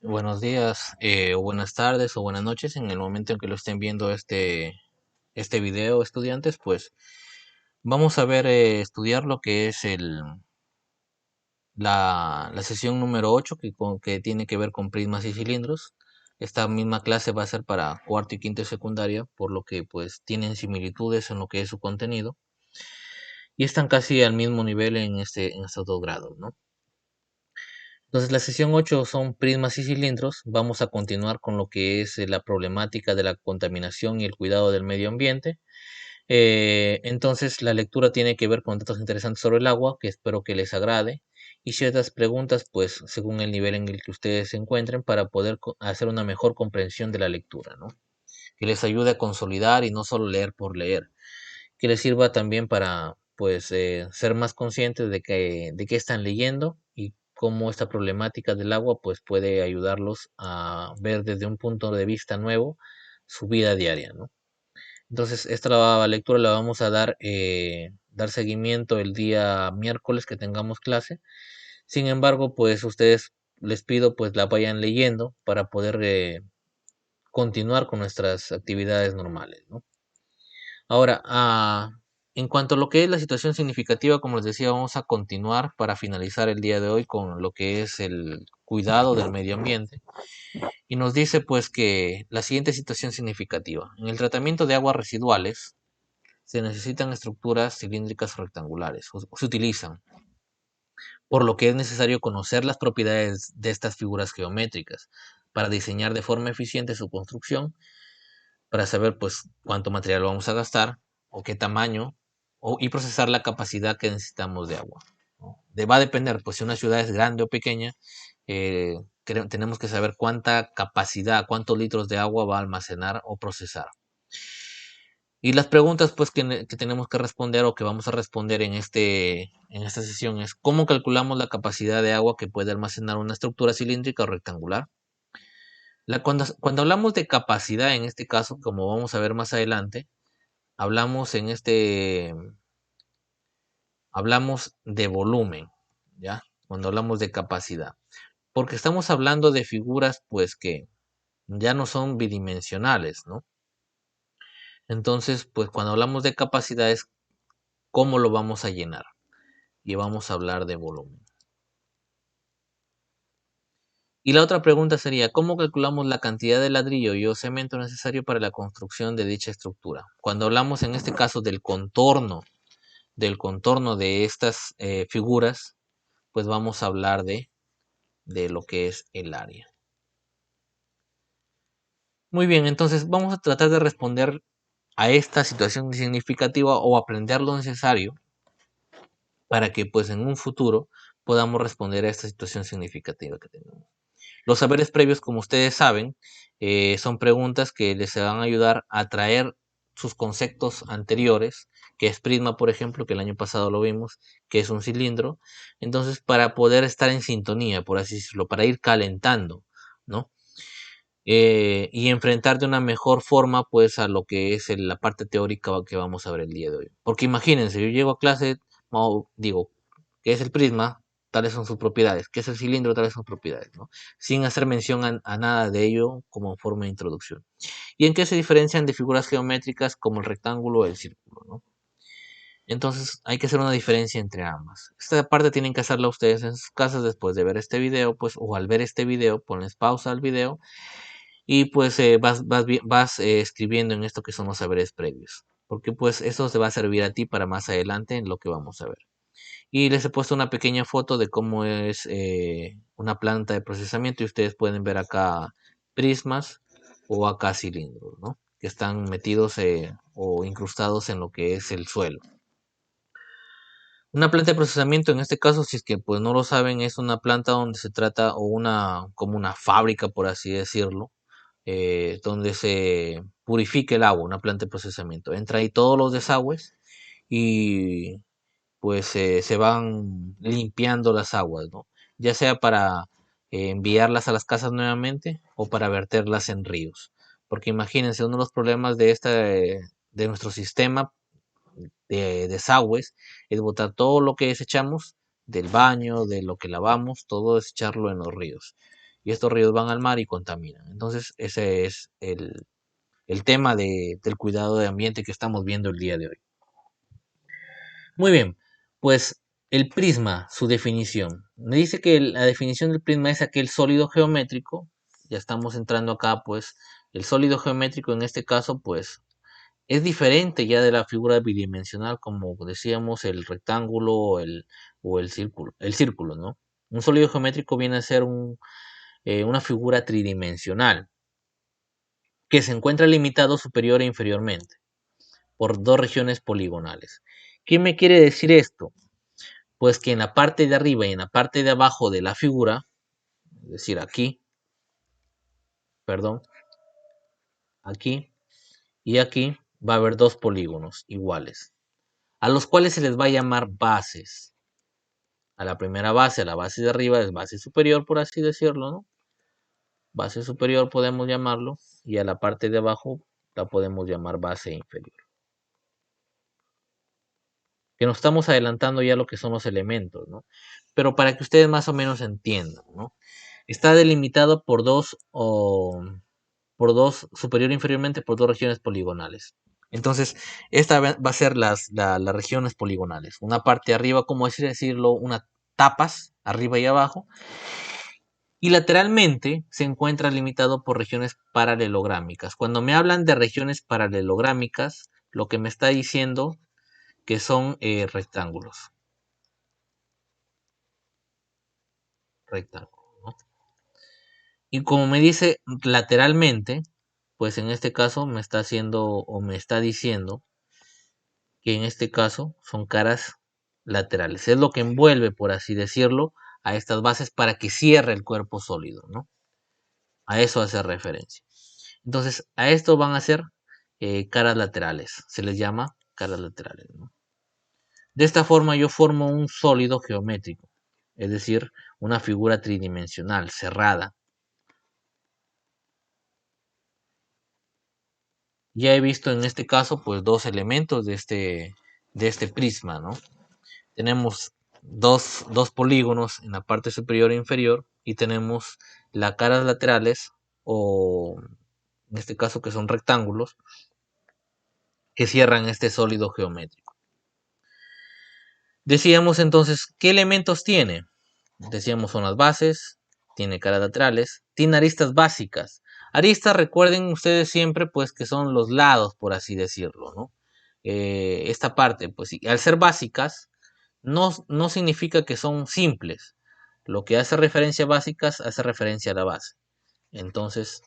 Buenos días, o buenas tardes, o buenas noches en el momento en que lo estén viendo este video, estudiantes. Pues vamos a ver, estudiar lo que es la sesión número 8 que tiene que ver con prismas y cilindros. Esta misma clase va a ser para cuarto y quinto de secundaria, por lo que pues tienen similitudes en lo que es su contenido y están casi al mismo nivel en estos dos grados, ¿no? Entonces, la sesión 8 son prismas y cilindros. Vamos a continuar con lo que es la problemática de la contaminación y el cuidado del medio ambiente. Entonces, la lectura tiene que ver con datos interesantes sobre el agua, que espero que les agrade, y ciertas preguntas, pues, según el nivel en el que ustedes se encuentren, para poder hacer una mejor comprensión de la lectura, ¿no? Que les ayude a consolidar y no solo leer por leer, que les sirva también para pues ser más conscientes de qué están leyendo y cómo esta problemática del agua pues puede ayudarlos a ver desde un punto de vista nuevo su vida diaria, ¿no? Entonces, esta lectura la vamos a dar seguimiento el día miércoles que tengamos clase. Sin embargo, pues ustedes les pido pues la vayan leyendo para poder continuar con nuestras actividades normales, ¿no? Ahora, en cuanto a lo que es la situación significativa, como les decía, vamos a continuar para finalizar el día de hoy con lo que es el cuidado del medio ambiente. Y nos dice pues que la siguiente situación significativa. En el tratamiento de aguas residuales se necesitan estructuras cilíndricas o rectangulares, o se utilizan, por lo que es necesario conocer las propiedades de estas figuras geométricas para diseñar de forma eficiente su construcción, para saber pues cuánto material vamos a gastar o qué tamaño y procesar la capacidad que necesitamos de agua, ¿no? Va a depender, pues si una ciudad es grande o pequeña, eh, tenemos que saber cuánta capacidad, cuántos litros de agua va a almacenar o procesar. Y las preguntas pues que tenemos que responder o que vamos a responder en esta sesión es: ¿cómo calculamos la capacidad de agua que puede almacenar una estructura cilíndrica o rectangular? Cuando hablamos de capacidad, en este caso, como vamos a ver más adelante, hablamos hablamos de volumen, ¿ya? Cuando hablamos de capacidad, porque estamos hablando de figuras, pues que ya no son bidimensionales, ¿no? Entonces, pues cuando hablamos de capacidad es cómo lo vamos a llenar y vamos a hablar de volumen. Y la otra pregunta sería: ¿cómo calculamos la cantidad de ladrillo y o cemento necesario para la construcción de dicha estructura? Cuando hablamos en este caso del contorno de estas figuras, pues vamos a hablar de lo que es el área. Muy bien, entonces vamos a tratar de responder a esta situación significativa o aprender lo necesario para que pues en un futuro podamos responder a esta situación significativa que tenemos. Los saberes previos, como ustedes saben, son preguntas que les van a ayudar a traer sus conceptos anteriores, que es prisma, por ejemplo, que el año pasado lo vimos, que es un cilindro. Entonces, para poder estar en sintonía, por así decirlo, para ir calentando, ¿no? Y enfrentar de una mejor forma, pues, a lo que es la parte teórica que vamos a ver el día de hoy. Porque imagínense, yo llego a clase, digo, ¿qué es el prisma? Tales son sus propiedades. ¿Qué es el cilindro? Tales son sus propiedades, ¿no? Sin hacer mención a nada de ello como forma de introducción. ¿Y en qué se diferencian de figuras geométricas como el rectángulo o el círculo, ¿no? Entonces hay que hacer una diferencia entre ambas. Esta parte tienen que hacerla ustedes en sus casas después de ver este video, pues, o al ver este video, ponles pausa al video y pues vas escribiendo en esto que son los saberes previos, porque pues eso te va a servir a ti para más adelante en lo que vamos a ver. Y les he puesto una pequeña foto de cómo es una planta de procesamiento y ustedes pueden ver acá prismas o acá cilindros, ¿no? Que están metidos o incrustados en lo que es el suelo. Una planta de procesamiento, en este caso, si es que pues no lo saben, es una planta donde se trata o como una fábrica, por así decirlo, donde se purifica el agua, una planta de procesamiento. Entra ahí todos los desagües y pues se van limpiando las aguas, ¿no? Ya sea para enviarlas a las casas nuevamente o para verterlas en ríos. Porque imagínense, uno de los problemas de nuestro sistema de desagües es botar todo lo que desechamos del baño, de lo que lavamos, todo desecharlo en los ríos. y estos ríos van al mar y contaminan. Entonces, ese es el tema del cuidado de ambiente que estamos viendo el día de hoy. Muy bien, pues el prisma, su definición. Me dice que la definición del prisma es aquel sólido geométrico. Ya estamos entrando acá, pues el sólido geométrico en este caso, pues es diferente ya de la figura bidimensional, como decíamos, el rectángulo o el círculo, ¿no? Un sólido geométrico viene a ser una figura tridimensional que se encuentra limitado superior e inferiormente por dos regiones poligonales. ¿Qué me quiere decir esto? Pues que en la parte de arriba y en la parte de abajo de la figura, es decir, aquí, perdón, aquí y aquí, va a haber dos polígonos iguales, a los cuales se les va a llamar bases. A la primera base, a la base de arriba, es base superior, por así decirlo, ¿no? Base superior podemos llamarlo, y a la parte de abajo la podemos llamar base inferior. Que nos estamos adelantando ya a lo que son los elementos, ¿no? Pero para que ustedes más o menos entiendan, ¿no? Está delimitado por dos superior e inferiormente por dos regiones poligonales. Entonces, esta va a ser las regiones poligonales. Una parte arriba, como decirlo, unas tapas arriba y abajo. Y lateralmente se encuentra limitado por regiones paralelográmicas. Cuando me hablan de regiones paralelográmicas, lo que me está diciendo que son rectángulos. Rectángulos, ¿no? Y como me dice lateralmente, pues en este caso me está haciendo o me está diciendo que en este caso son caras laterales. Es lo que envuelve, por así decirlo, a estas bases para que cierre el cuerpo sólido, ¿no? A eso hace referencia. Entonces, a esto van a ser caras laterales. Se les llama caras laterales, ¿no? De esta forma yo formo un sólido geométrico, es decir, una figura tridimensional, cerrada. Ya he visto en este caso, pues, dos elementos de este prisma, ¿no? Tenemos dos polígonos en la parte superior e inferior y tenemos las caras laterales, o en este caso que son rectángulos, que cierran este sólido geométrico. Decíamos entonces, ¿qué elementos tiene? Decíamos son las bases, tiene caras laterales, tiene aristas básicas. Aristas, recuerden ustedes siempre, pues, que son los lados, por así decirlo, ¿no? Esta parte, pues, al ser básicas, no significa que son simples. Lo que hace referencia a básicas hace referencia a la base. Entonces,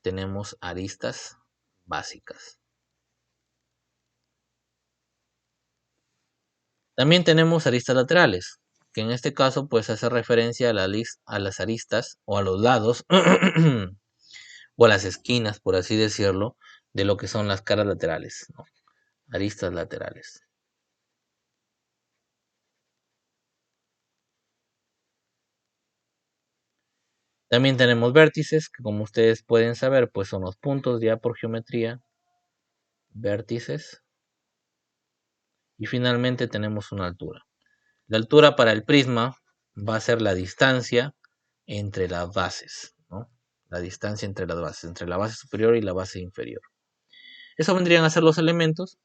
tenemos aristas básicas. También tenemos aristas laterales, que en este caso pues hace referencia a las aristas o a los lados o a las esquinas, por así decirlo, de lo que son las caras laterales, ¿no? Aristas laterales. También tenemos vértices, que como ustedes pueden saber, pues son los puntos ya por geometría, vértices. Y finalmente tenemos una altura. La altura para el prisma va a ser la distancia entre las bases, ¿no? La distancia entre las bases, entre la base superior y la base inferior. Eso vendrían a ser los elementos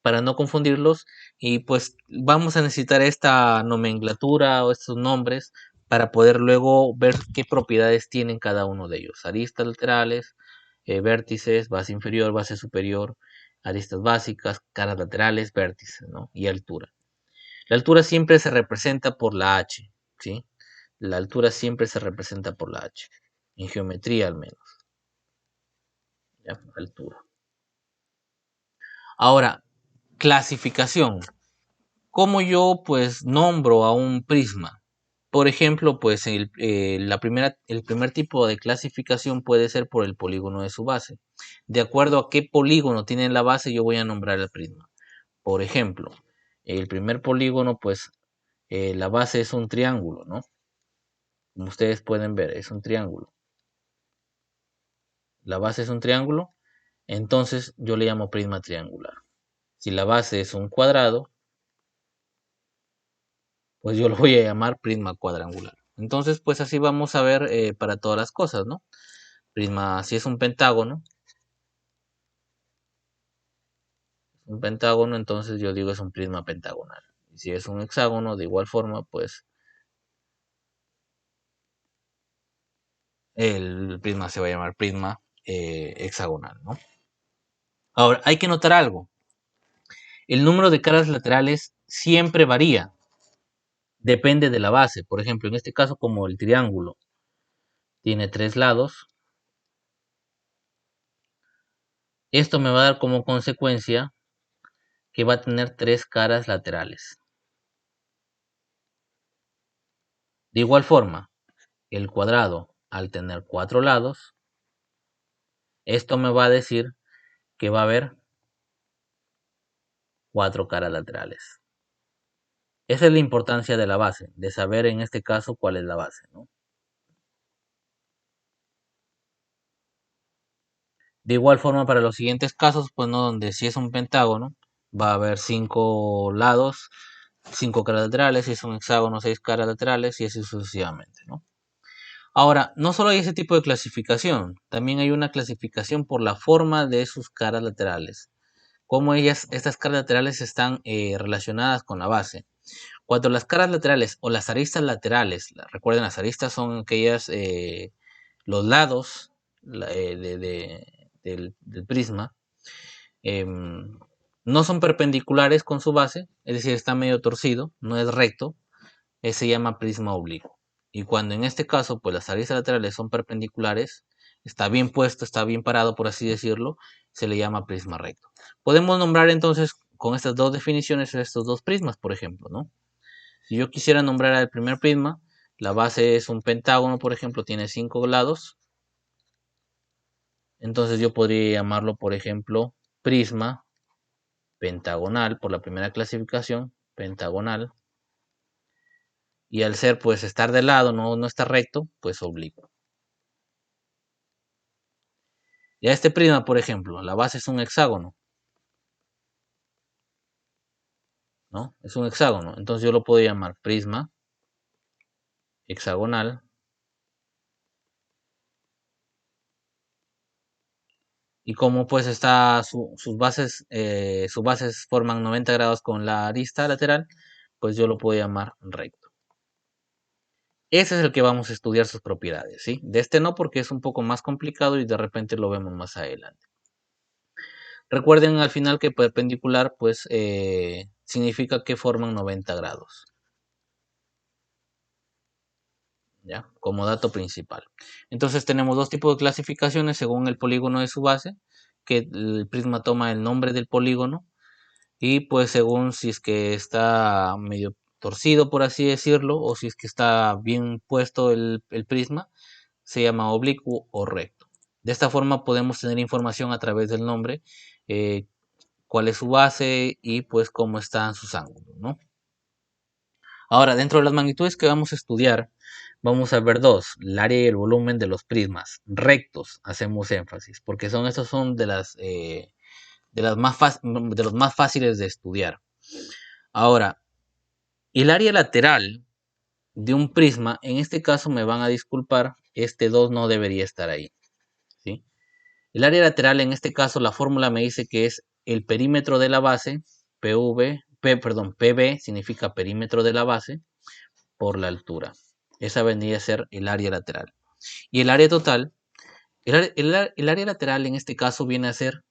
para no confundirlos, y pues vamos a necesitar esta nomenclatura o estos nombres para poder luego ver qué propiedades tienen cada uno de ellos. Aristas laterales, vértices, base inferior, base superior, aristas básicas, caras laterales, vértices, ¿no? Y altura. La altura siempre se representa por la H, ¿sí? La altura siempre se representa por la H, en geometría al menos. ¿Ya? Altura. Ahora, clasificación. ¿Cómo yo pues nombro a un prisma? Por ejemplo, pues el primer tipo de clasificación puede ser por el polígono de su base. De acuerdo a qué polígono tiene la base, yo voy a nombrar el prisma. Por ejemplo, el primer polígono, pues la base es un triángulo, ¿no? Como ustedes pueden ver, es un triángulo. La base es un triángulo, entonces yo le llamo prisma triangular. Si la base es un cuadrado, pues yo lo voy a llamar prisma cuadrangular. Entonces, pues así vamos a ver para todas las cosas, ¿no? Prisma, si es un pentágono, entonces yo digo es un prisma pentagonal. Y si es un hexágono, de igual forma, pues el prisma se va a llamar prisma hexagonal, ¿no? Ahora, hay que notar algo. El número de caras laterales siempre varía, depende de la base. Por ejemplo, en este caso, como el triángulo tiene 3 lados, esto me va a dar como consecuencia que va a tener 3 caras laterales. De igual forma, el cuadrado, al tener 4 lados, esto me va a decir que va a haber 4 caras laterales. Esa es la importancia de la base, de saber en este caso cuál es la base, ¿no? De igual forma para los siguientes casos, pues no, donde si es un pentágono, va a haber 5 lados, 5 caras laterales, si es un hexágono, 6 caras laterales y así sucesivamente, ¿no? Ahora, no solo hay ese tipo de clasificación, también hay una clasificación por la forma de sus caras laterales, cómo estas caras laterales están relacionadas con la base. Cuando las caras laterales o las aristas laterales, recuerden, las aristas son aquellas, los lados del prisma, em, no son perpendiculares con su base, es decir, está medio torcido, no es recto, se llama prisma oblicuo. Y cuando en este caso, pues las aristas laterales son perpendiculares, está bien puesto, está bien parado, por así decirlo, se le llama prisma recto. Podemos nombrar entonces con estas dos definiciones estos dos prismas, por ejemplo, ¿no? Si yo quisiera nombrar al primer prisma, la base es un pentágono, por ejemplo, tiene 5 lados. Entonces yo podría llamarlo, por ejemplo, prisma pentagonal, por la primera clasificación, pentagonal. Y al ser, pues, estar de lado, no estar recto, pues oblicuo. Ya este prisma, por ejemplo, la base es un hexágono, ¿no? Es un hexágono. Entonces yo lo puedo llamar prisma hexagonal. Y como pues está sus bases forman 90 grados con la arista lateral, pues yo lo puedo llamar recto. Ese es el que vamos a estudiar sus propiedades, ¿sí? De este no, porque es un poco más complicado y de repente lo vemos más adelante. Recuerden al final que perpendicular pues significa que forman 90 grados. ¿Ya? Como dato principal. Entonces tenemos dos tipos de clasificaciones según el polígono de su base, que el prisma toma el nombre del polígono y pues según si es que está medio torcido, por así decirlo, o si es que está bien puesto el prisma, se llama oblicuo o recto. De esta forma podemos tener información a través del nombre, eh, cuál es su base y pues cómo están sus ángulos, ¿no? Ahora, dentro de las magnitudes que vamos a estudiar, vamos a ver dos, el área y el volumen de los prismas rectos, hacemos énfasis, porque estos son de los más fáciles de estudiar. Ahora, el área lateral de un prisma, en este caso me van a disculpar, este 2 no debería estar ahí, ¿sí? El área lateral, en este caso, la fórmula me dice que es el perímetro de la base, PB significa perímetro de la base, por la altura. Esa vendría a ser el área lateral. Y el área total, el área lateral en este caso viene a ser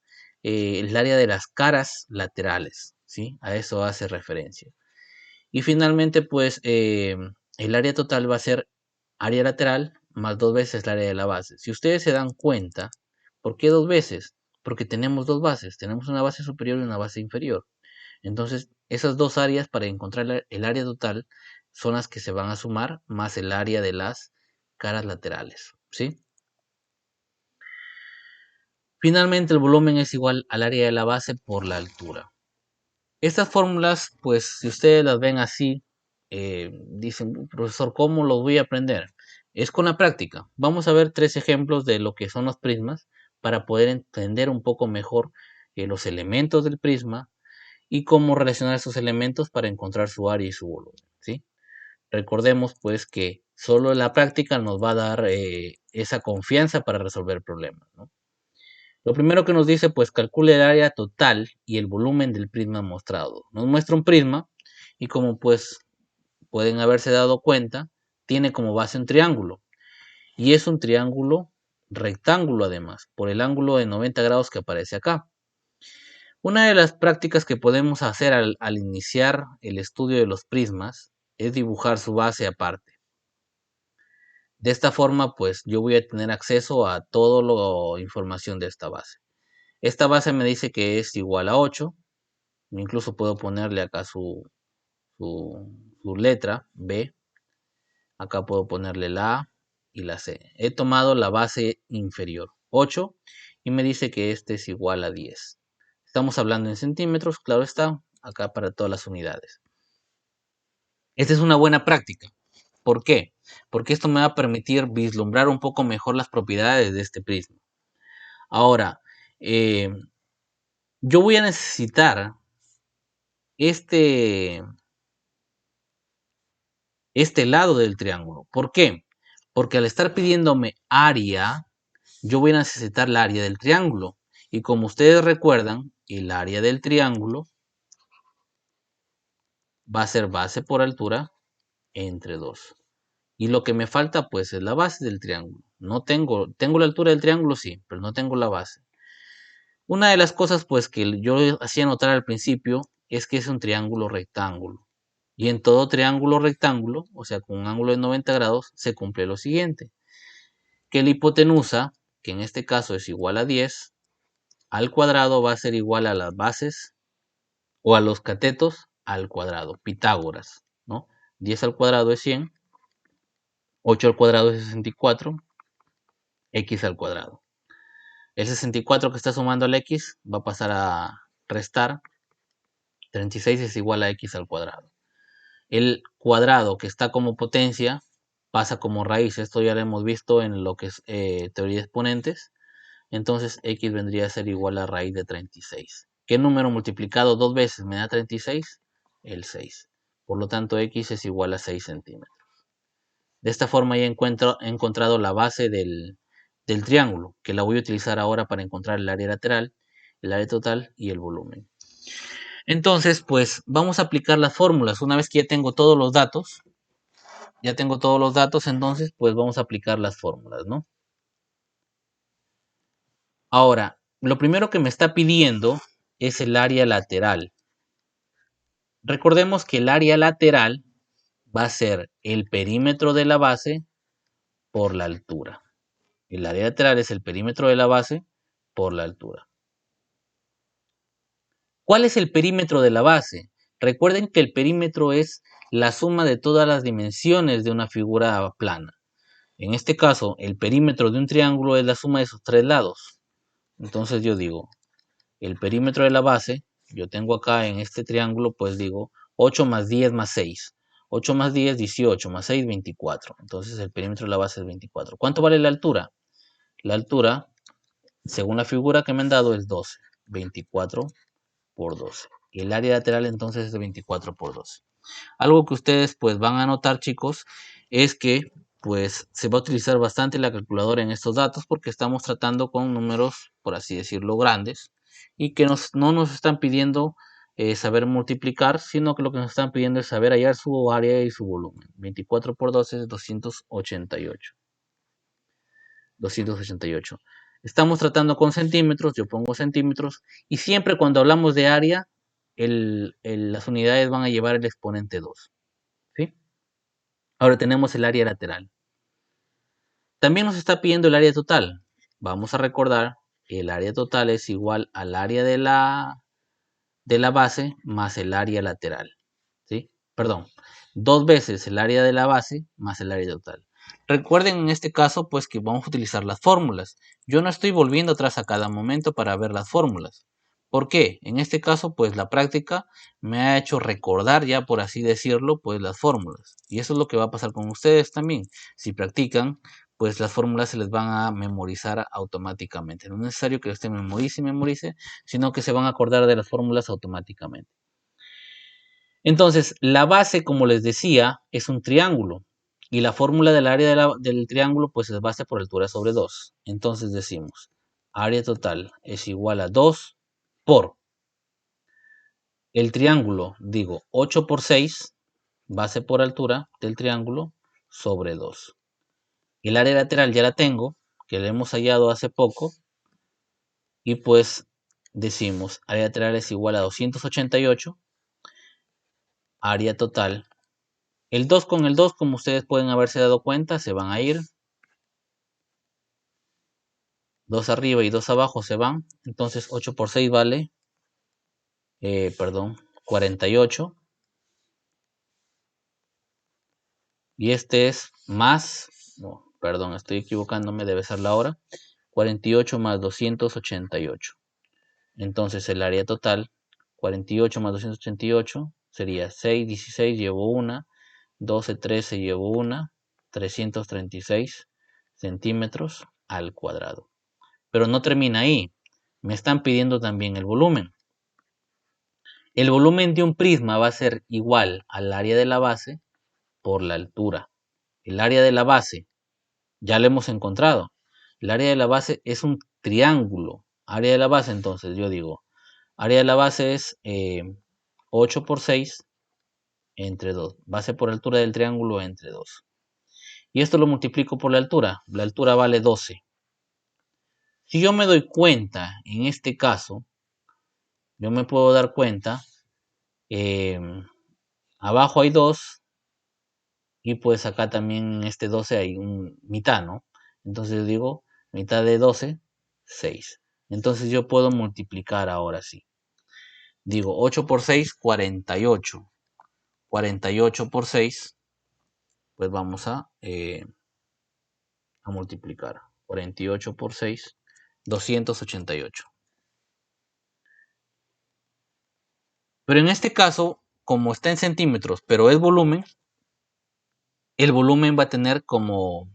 el área de las caras laterales, ¿sí? A eso hace referencia. Y finalmente, pues, el área total va a ser área lateral más 2 veces el área de la base. Si ustedes se dan cuenta, ¿por qué 2 veces? Porque tenemos dos bases, tenemos una base superior y una base inferior. Entonces, esas dos áreas para encontrar el área total son las que se van a sumar más el área de las caras laterales, ¿sí? Finalmente, el volumen es igual al área de la base por la altura. Estas fórmulas, pues, si ustedes las ven así, dicen, profesor, ¿cómo los voy a aprender? Es con la práctica. Vamos a ver 3 ejemplos de lo que son los prismas para poder entender un poco mejor los elementos del prisma y cómo relacionar esos elementos para encontrar su área y su volumen, ¿sí? Recordemos pues que solo la práctica nos va a dar esa confianza para resolver problemas, ¿no? Lo primero que nos dice, pues calcule el área total y el volumen del prisma mostrado. Nos muestra un prisma y como pues pueden haberse dado cuenta, tiene como base un triángulo. Y es un triángulo rectángulo además, por el ángulo de 90 grados que aparece acá. Una de las prácticas que podemos hacer al iniciar el estudio de los prismas es dibujar su base aparte. De esta forma, pues yo voy a tener acceso a toda la información de esta base. Esta base me dice que es igual a 8. Incluso puedo ponerle acá su letra B. Acá puedo ponerle la A y la C. He tomado la base inferior, 8, y me dice que este es igual a 10. Estamos hablando en centímetros, claro está, acá para todas las unidades. Esta es una buena práctica. ¿Por qué? Porque esto me va a permitir vislumbrar un poco mejor las propiedades de este prisma. Ahora, yo voy a necesitar este lado del triángulo. ¿Por qué? Porque al estar pidiéndome área, yo voy a necesitar el área del triángulo. Y como ustedes recuerdan, el área del triángulo va a ser base por altura entre 2. Y lo que me falta pues es la base del triángulo. No tengo la altura del triángulo, sí, pero no tengo la base. Una de las cosas pues que yo hacía notar al principio es que es un triángulo rectángulo. Y en todo triángulo rectángulo, o sea, con un ángulo de 90 grados, se cumple lo siguiente. Que la hipotenusa, que en este caso es igual a 10, al cuadrado va a ser igual a las bases o a los catetos al cuadrado, Pitágoras, ¿no? 10 al cuadrado es 100, 8 al cuadrado es 64, x al cuadrado. El 64 que está sumando al x va a pasar a restar, 36 es igual a x al cuadrado. El cuadrado que está como potencia pasa como raíz, esto ya lo hemos visto en lo que es teoría de exponentes. Entonces x vendría a ser igual a raíz de 36. ¿Qué número multiplicado dos veces me da 36? El 6. Por lo tanto, x es igual a 6 centímetros. De esta forma ya he encontrado la base del triángulo, que la voy a utilizar ahora para encontrar el área lateral, el área total y el volumen. Entonces, pues vamos a aplicar las fórmulas. Una vez que ya tengo todos los datos, entonces pues vamos a aplicar las fórmulas, ¿no? Ahora, lo primero que me está pidiendo es el área lateral. Recordemos que el área lateral va a ser el perímetro de la base por la altura. El área lateral es el perímetro de la base por la altura. ¿Cuál es el perímetro de la base? Recuerden que el perímetro es la suma de todas las dimensiones de una figura plana. En este caso, el perímetro de un triángulo es la suma de sus tres lados. Entonces yo digo, el perímetro de la base, yo tengo acá en este triángulo, pues digo 8 más 10 más 6. 8 más 10, 18, más 6, 24. Entonces el perímetro de la base es 24. ¿Cuánto vale la altura? La altura, según la figura que me han dado, es 12. 24 por 12. Y el área lateral entonces es de 24 por 12. Algo que ustedes pues van a notar, chicos, es que pues se va a utilizar bastante la calculadora en estos datos porque estamos tratando con números, por así decirlo, grandes y que no nos están pidiendo saber multiplicar, sino que lo que nos están pidiendo es saber hallar su área y su volumen. 24 por 12 es 288. 288. Estamos tratando con centímetros, yo pongo centímetros, y siempre cuando hablamos de área, las unidades van a llevar el exponente 2. ¿Sí? Ahora tenemos el área lateral. También nos está pidiendo el área total. Vamos a recordar que el área total es igual al área de la base más el área lateral. ¿Sí? Perdón, dos veces el área de la base más el área total. Recuerden en este caso pues que vamos a utilizar las fórmulas. Yo no estoy volviendo atrás a cada momento para ver las fórmulas. ¿Por qué? En este caso pues la práctica me ha hecho recordar ya por así decirlo pues las fórmulas. Y eso es lo que va a pasar con ustedes también. Si practican pues las fórmulas se les van a memorizar automáticamente. No es necesario que usted memorice y memorice, sino que se van a acordar de las fórmulas automáticamente. Entonces, la base, como les decía, es un triángulo. Y la fórmula del área del triángulo, pues es base por altura sobre 2. Entonces decimos, área total es igual a 2 por el triángulo, digo, 8 por 6, base por altura del triángulo, sobre 2. El área lateral ya la tengo, que la hemos hallado hace poco, y pues decimos, área lateral es igual a 288, área total. El 2 con el 2, como ustedes pueden haberse dado cuenta, se van a ir. 2 arriba y 2 abajo se van. Entonces 8 por 6 vale, 48. Y este es más, no, perdón, estoy equivocándome, debe ser la hora. 48 más 288. Entonces el área total, 48 más 288, sería 6, 16, llevo una, 12, 13, llevo una, 336 centímetros al cuadrado. Pero no termina ahí. Me están pidiendo también el volumen. El volumen de un prisma va a ser igual al área de la base por la altura. El área de la base ya lo hemos encontrado. El área de la base es un triángulo. Área de la base, entonces yo digo, área de la base es 8 por 6 entre 2. Base por altura del triángulo entre 2. Y esto lo multiplico por la altura. La altura vale 12. Si yo me doy cuenta, en este caso, yo me puedo dar cuenta, eh, abajo hay 2 y pues acá también en este 12 hay un mitad, ¿no? Entonces yo digo, mitad de 12, 6. Entonces yo puedo multiplicar ahora sí. Digo, 8 por 6, 48. 48 por 6, pues vamos a multiplicar. 48 por 6, 288. Pero en este caso, como está en centímetros, pero es volumen, el volumen va a tener como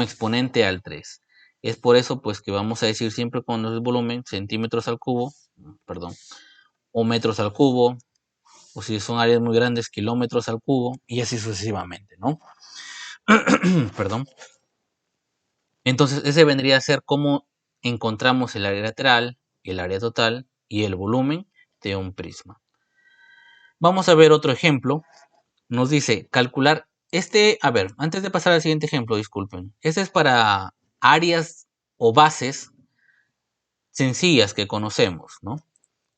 exponente al 3. Es por eso pues que vamos a decir siempre cuando es volumen centímetros al cubo, perdón, o metros al cubo, o si son áreas muy grandes, kilómetros al cubo, y así sucesivamente, ¿no? Perdón. Entonces ese vendría a ser cómo encontramos el área lateral, el área total y el volumen de un prisma. Vamos a ver otro ejemplo. Nos dice calcular a ver, antes de pasar al siguiente ejemplo, disculpen. Este es para áreas o bases sencillas que conocemos, ¿no?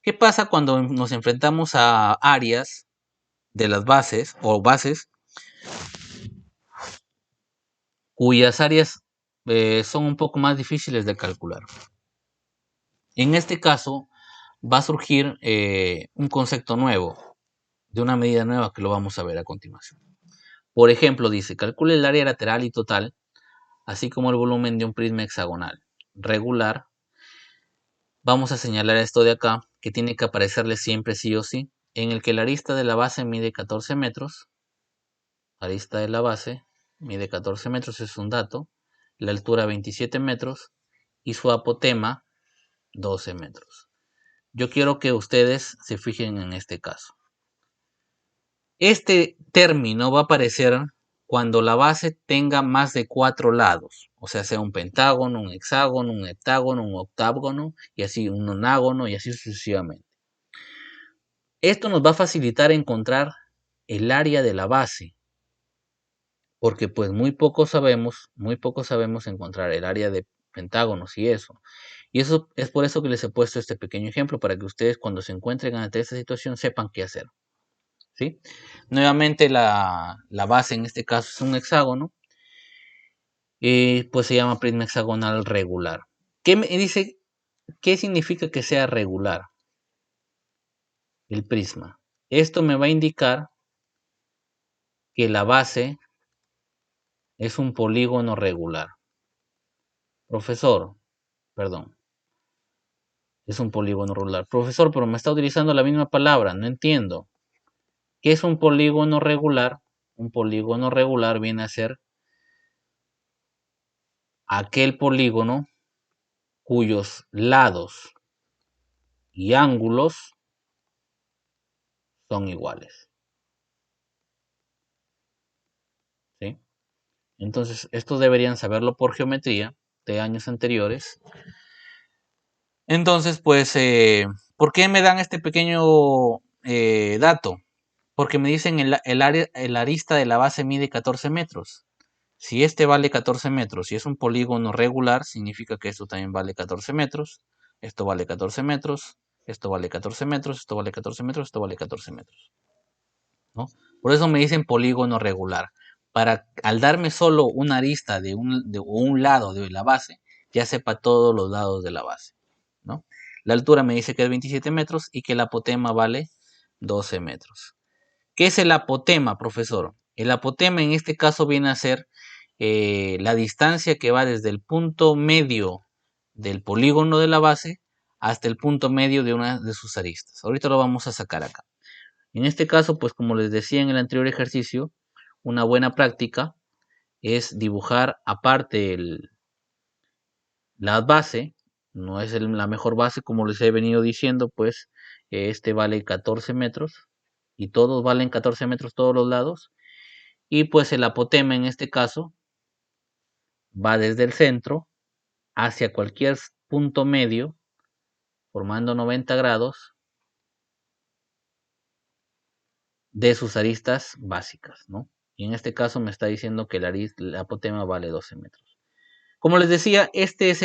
¿Qué pasa cuando nos enfrentamos a áreas de las bases o bases cuyas áreas son un poco más difíciles de calcular? En este caso va a surgir un concepto nuevo, de una medida nueva que lo vamos a ver a continuación. Por ejemplo, dice, calcule el área lateral y total, así como el volumen de un prisma hexagonal regular. Vamos a señalar esto de acá, que tiene que aparecerle siempre sí o sí, en el que la arista de la base mide 14 metros. Arista de la base mide 14 metros, es un dato. La altura 27 metros y su apotema 12 metros. Yo quiero que ustedes se fijen en este caso. Este término va a aparecer cuando la base tenga más de 4 lados, o sea un pentágono, un hexágono, un heptágono, un octágono, y así un nonágono, y así sucesivamente. Esto nos va a facilitar encontrar el área de la base, porque pues muy poco sabemos encontrar el área de pentágonos y eso. Y eso es por eso que les he puesto este pequeño ejemplo, para que ustedes cuando se encuentren ante esta situación sepan qué hacer. ¿Sí? Nuevamente la base en este caso es un hexágono, pues se llama prisma hexagonal regular. ¿Qué me dice? ¿Qué significa que sea regular el prisma? Esto me va a indicar que la base es un polígono regular. Profesor, perdón, es un polígono regular. Profesor, pero me está utilizando la misma palabra, no entiendo. ¿Qué es un polígono regular? Un polígono regular viene a ser aquel polígono cuyos lados y ángulos son iguales. ¿Sí? Entonces, esto deberían saberlo por geometría de años anteriores. Entonces, pues, ¿por qué me dan este pequeño dato? Porque me dicen el arista de la base mide 14 metros. Si este vale 14 metros y es un polígono regular, significa que esto también vale 14 metros, esto vale 14 metros, esto vale 14 metros, esto vale 14 metros, esto vale 14 metros, ¿no? Por eso me dicen polígono regular. Para al darme solo una arista o un lado de la base, ya sepa todos los lados de la base, ¿no? La altura me dice que es 27 metros y que el apotema vale 12 metros. ¿Qué es el apotema, profesor? El apotema en este caso viene a ser la distancia que va desde el punto medio del polígono de la base hasta el punto medio de una de sus aristas. Ahorita lo vamos a sacar acá. En este caso, pues como les decía en el anterior ejercicio, una buena práctica es dibujar aparte la base, no es la mejor base como les he venido diciendo, pues este vale 14 metros y todos valen 14 metros todos los lados. Y pues el apotema en este caso va desde el centro hacia cualquier punto medio, formando 90 grados de sus aristas básicas, ¿no? Y en este caso me está diciendo que el apotema vale 12 metros. Como les decía, este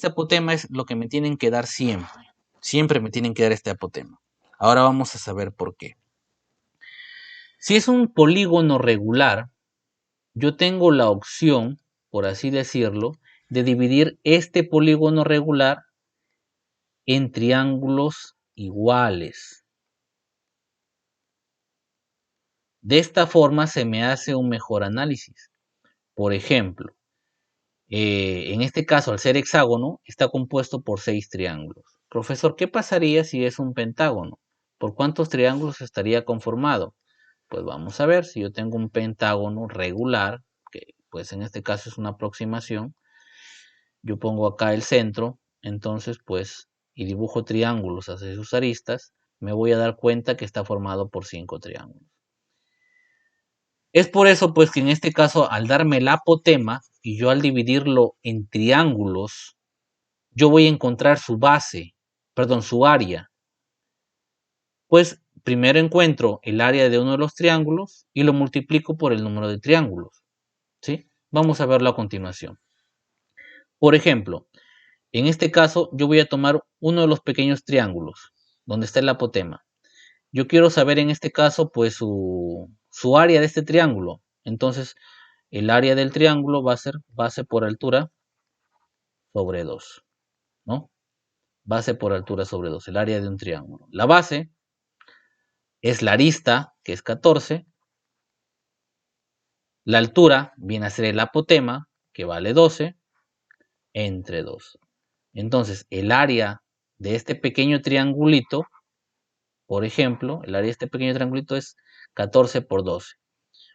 apotema es lo que me tienen que dar siempre. Siempre me tienen que dar este apotema. Ahora vamos a saber por qué. Si es un polígono regular, yo tengo la opción, por así decirlo, de dividir este polígono regular en triángulos iguales. De esta forma se me hace un mejor análisis. Por ejemplo, en este caso, al ser hexágono, está compuesto por 6 triángulos. Profesor, ¿qué pasaría si es un pentágono? ¿Por cuántos triángulos estaría conformado? Pues vamos a ver, si yo tengo un pentágono regular, que pues en este caso es una aproximación, yo pongo acá el centro, entonces pues, y dibujo triángulos hacia sus aristas, me voy a dar cuenta que está formado por 5 triángulos. Es por eso pues que en este caso, al darme el apotema y yo al dividirlo en triángulos, yo voy a encontrar su base, perdón, su área. Pues primero encuentro el área de uno de los triángulos y lo multiplico por el número de triángulos, ¿sí? Vamos a verlo a continuación. Por ejemplo, en este caso yo voy a tomar uno de los pequeños triángulos, donde está el apotema. Yo quiero saber en este caso pues su área de este triángulo. Entonces el área del triángulo va a ser base por altura sobre 2, ¿no? Base por altura sobre 2, el área de un triángulo. La base es la arista, que es 14. La altura viene a ser el apotema, que vale 12, entre 2. Entonces, el área de este pequeño triangulito, por ejemplo, el área de este pequeño triangulito es 14 por 12.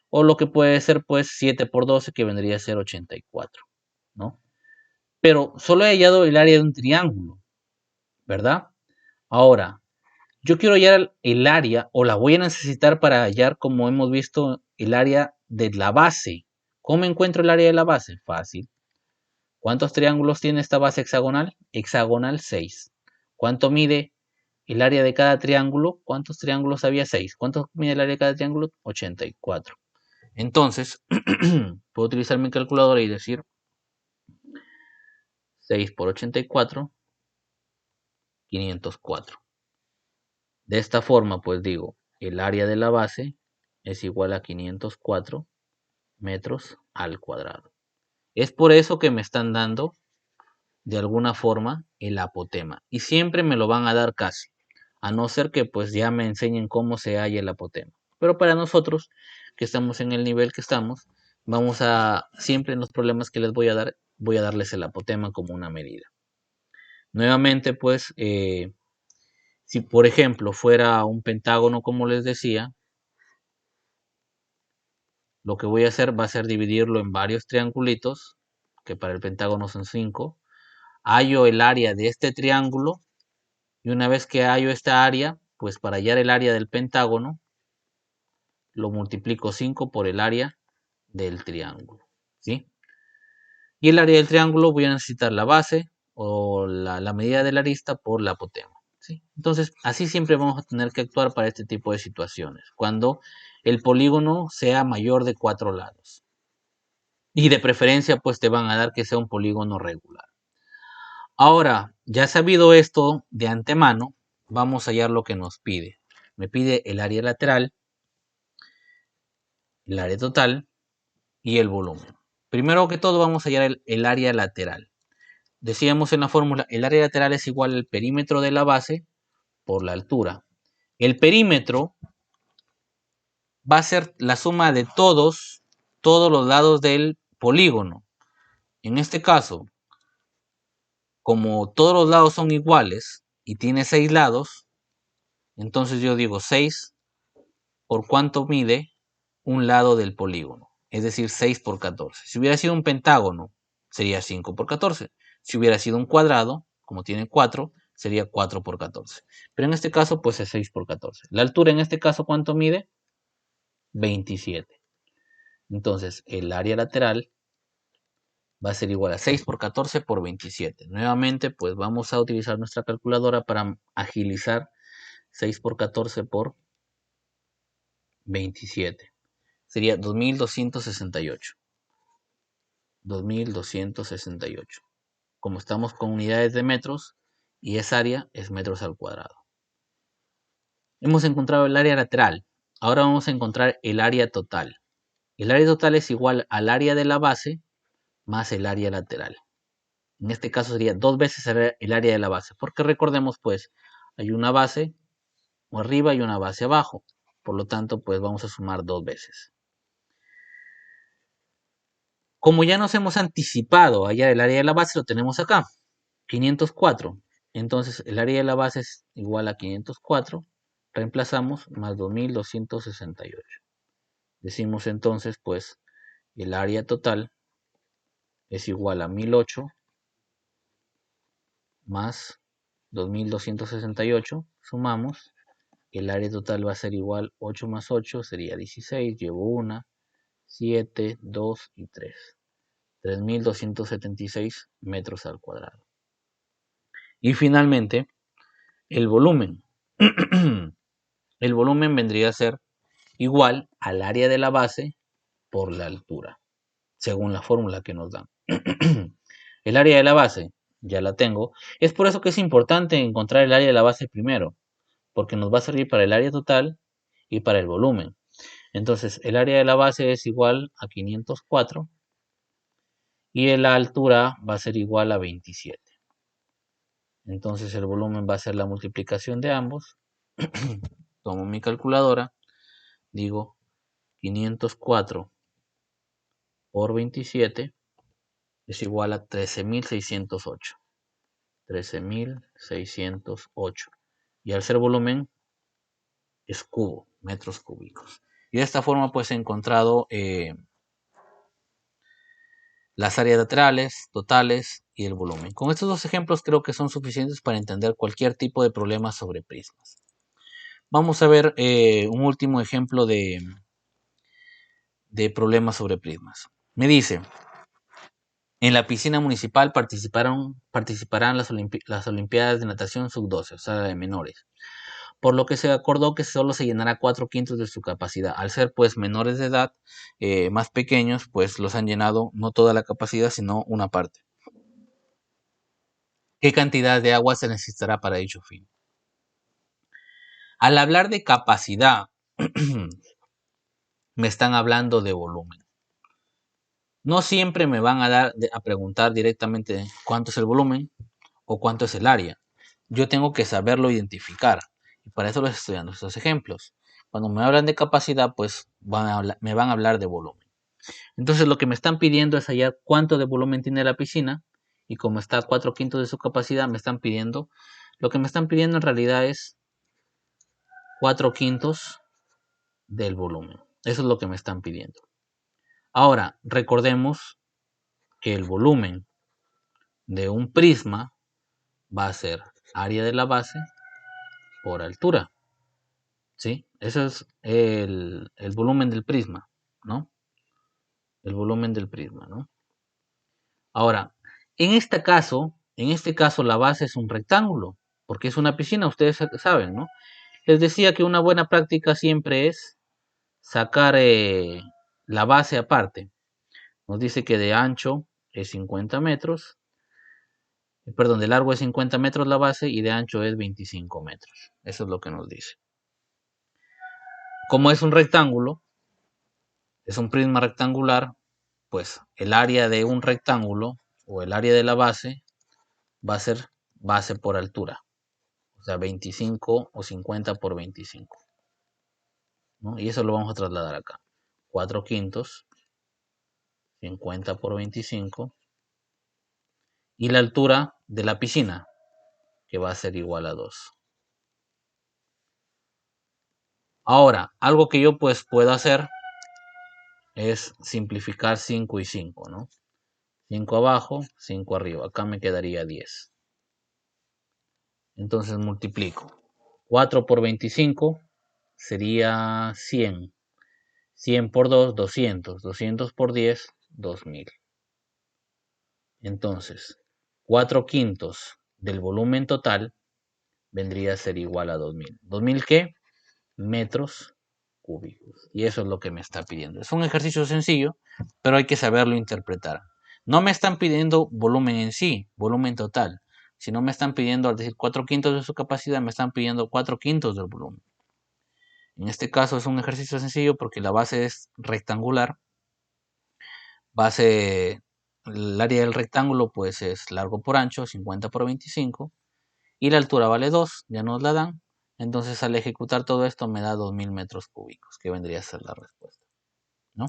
O lo que puede ser, pues, 7 por 12, que vendría a ser 84, ¿no? Pero solo he hallado el área de un triángulo, ¿verdad? Ahora, yo quiero hallar el área, o la voy a necesitar para hallar, como hemos visto, el área de la base. ¿Cómo encuentro el área de la base? Fácil. ¿Cuántos triángulos tiene esta base hexagonal? Hexagonal 6. ¿Cuánto mide el área de cada triángulo? ¿Cuántos triángulos había? 6. ¿Cuánto mide el área de cada triángulo? 84. Entonces, puedo utilizar mi calculadora y decir 6 por 84, 504. De esta forma, pues digo, el área de la base es igual a 504 metros al cuadrado. Es por eso que me están dando, de alguna forma, el apotema. Y siempre me lo van a dar casi, a no ser que pues ya me enseñen cómo se halla el apotema. Pero para nosotros, que estamos en el nivel que estamos, vamos a, siempre en los problemas que les voy a dar, voy a darles el apotema como una medida. Nuevamente, pues, si por ejemplo fuera un pentágono, como les decía, lo que voy a hacer va a ser dividirlo en varios triangulitos, que para el pentágono son 5. Hallo el área de este triángulo y una vez que hallo esta área, pues para hallar el área del pentágono, lo multiplico 5 por el área del triángulo, ¿sí? Y el área del triángulo voy a necesitar la base o la medida de la arista por la apotema, ¿sí? Entonces, así siempre vamos a tener que actuar para este tipo de situaciones, cuando el polígono sea mayor de 4 lados. Y de preferencia, pues te van a dar que sea un polígono regular. Ahora, ya sabido esto de antemano, vamos a hallar lo que nos pide. Me pide el área lateral, el área total y el volumen. Primero que todo vamos a hallar el área lateral. Decíamos en la fórmula, el área lateral es igual al perímetro de la base por la altura. El perímetro va a ser la suma de todos los lados del polígono. En este caso, como todos los lados son iguales y tiene 6 lados, entonces yo digo 6 por cuánto mide un lado del polígono, es decir, 6 por 14. Si hubiera sido un pentágono, sería 5 por 14. Si hubiera sido un cuadrado, como tiene 4, sería 4 por 14. Pero en este caso, pues es 6 por 14. La altura en este caso, ¿cuánto mide? 27. Entonces, el área lateral va a ser igual a 6 por 14 por 27. Nuevamente, pues vamos a utilizar nuestra calculadora para agilizar 6 por 14 por 27. Sería 2268. 2268. Como estamos con unidades de metros y esa área es metros al cuadrado. Hemos encontrado el área lateral. Ahora vamos a encontrar el área total. El área total es igual al área de la base más el área lateral. En este caso sería 2 veces el área de la base, porque recordemos pues, hay una base arriba y una base abajo. Por lo tanto, pues vamos a sumar 2 veces. Como ya nos hemos anticipado allá el área de la base, lo tenemos acá, 504. Entonces el área de la base es igual a 504. Reemplazamos más 2268. Decimos entonces, pues, el área total es igual a 1008 más 2268. Sumamos. El área total va a ser igual 8 más 8 sería 16. Llevo 1, 7, 2 y 3. 3276 metros al cuadrado. Y finalmente, el volumen. El volumen vendría a ser igual al área de la base por la altura, según la fórmula que nos dan. El área de la base, ya la tengo. Es por eso que es importante encontrar el área de la base primero, porque nos va a servir para el área total y para el volumen. Entonces, el área de la base es igual a 504 y la altura va a ser igual a 27. Entonces, el volumen va a ser la multiplicación de ambos. Tomo mi calculadora, digo 504 por 27 es igual a 13.608. 13.608. Y al ser volumen es cubo, metros cúbicos. Y de esta forma pues he encontrado las áreas laterales, totales y el volumen. Con estos dos ejemplos creo que son suficientes para entender cualquier tipo de problema sobre prismas. Vamos a ver un último ejemplo de problemas sobre prismas. Me dice, en la piscina municipal participarán las Olimpiadas de Natación Sub-12, o sea, de menores, por lo que se acordó que solo se llenará 4/5 de su capacidad. Al ser pues menores de edad, más pequeños, pues los han llenado no toda la capacidad, sino una parte. ¿Qué cantidad de agua se necesitará para dicho fin? Al hablar de capacidad, me están hablando de volumen. No siempre me van a preguntar directamente cuánto es el volumen o cuánto es el área. Yo tengo que saberlo identificar. Y para eso los estoy dando estos ejemplos. Cuando me hablan de capacidad, pues me van a hablar de volumen. Entonces lo que me están pidiendo es hallar cuánto de volumen tiene la piscina. Y como está a 4/5 de su capacidad, lo que me están pidiendo en realidad es 4/5 del volumen. Eso es lo que me están pidiendo. Ahora, recordemos que el volumen de un prisma va a ser área de la base por altura. ¿sí? Ese es el volumen del prisma, ¿no? El volumen del prisma, ¿no? Ahora, en este caso la base es un rectángulo, porque es una piscina, ustedes saben, ¿no? Les decía que una buena práctica siempre es sacar la base aparte. Nos dice que de ancho es 50 metros, perdón, de largo es 50 metros la base y de ancho es 25 metros. Eso es lo que nos dice. Como es un rectángulo, es un prisma rectangular, pues el área de un rectángulo o el área de la base va a ser base por altura, o sea, 25 o 50 por 25, ¿no? Y eso lo vamos a trasladar acá. 4 quintos, 50 por 25, y la altura de la piscina, que va a ser igual a 2. Ahora, algo que yo pues puedo hacer es simplificar 5 y 5, ¿no? 5 abajo, 5 arriba. Acá me quedaría 10. Entonces multiplico. 4 por 25 sería 100. 100 por 2, 200. 200 por 10, 2000. Entonces, 4 quintos del volumen total vendría a ser igual a 2000. ¿2000 qué? Metros cúbicos. Y eso es lo que me está pidiendo. Es un ejercicio sencillo, pero hay que saberlo interpretar. No me están pidiendo volumen en sí, volumen total. Si no me están pidiendo, al decir 4 quintos de su capacidad, me están pidiendo 4 quintos del volumen. En este caso es un ejercicio sencillo porque la base es rectangular. El área del rectángulo pues es largo por ancho, 50 por 25. Y la altura vale 2, ya nos la dan. Entonces al ejecutar todo esto me da 2000 metros cúbicos, que vendría a ser la respuesta, ¿no?